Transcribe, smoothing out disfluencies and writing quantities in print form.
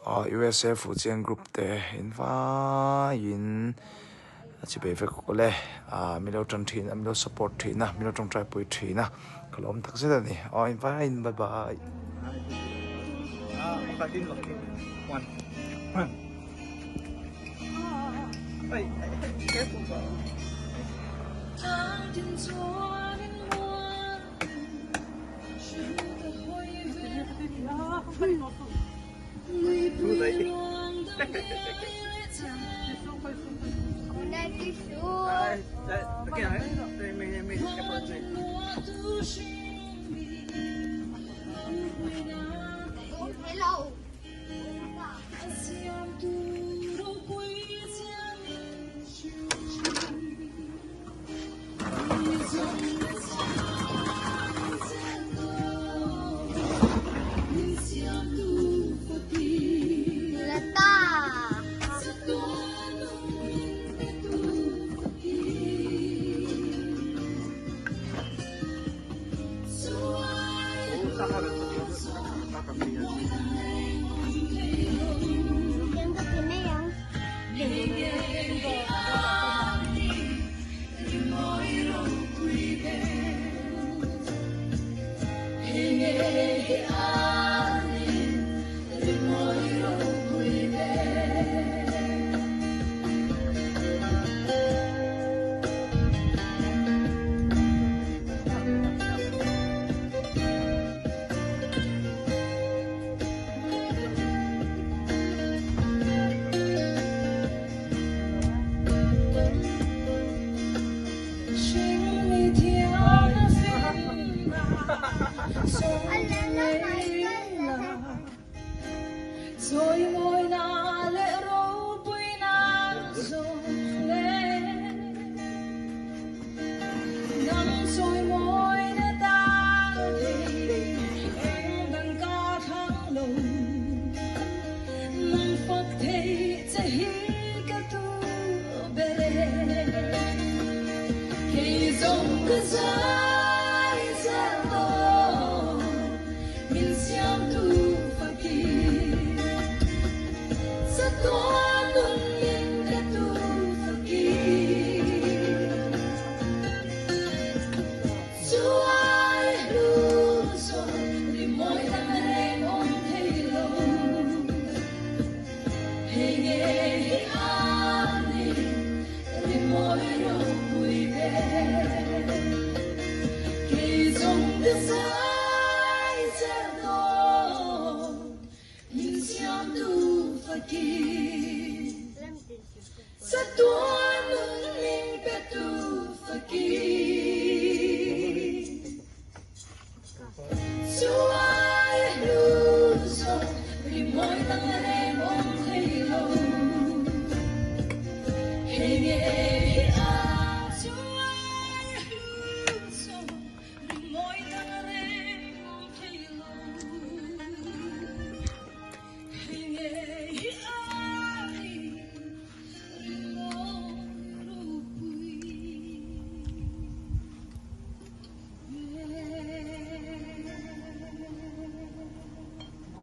USA phụ chiến group te in va in chỉ về việc của lẽ mình đâu trăn thìn mình đâu support thìn na mình đâu trong trai bồi thìn na kalau om tak sih ni in va in bye bye Pakai lock one hey careful bro Đúng đấy. Đây, cái này, đây mình cái phần này. Hello. Rồi ngồi na lệ rô bùi na rồi lên nắng rồi môi để ta đi em đang ca tháng lâu nắng phật thế sẽ hi cả tu bề khi dòng cứ dài sẽ lo mình xem tu Satuan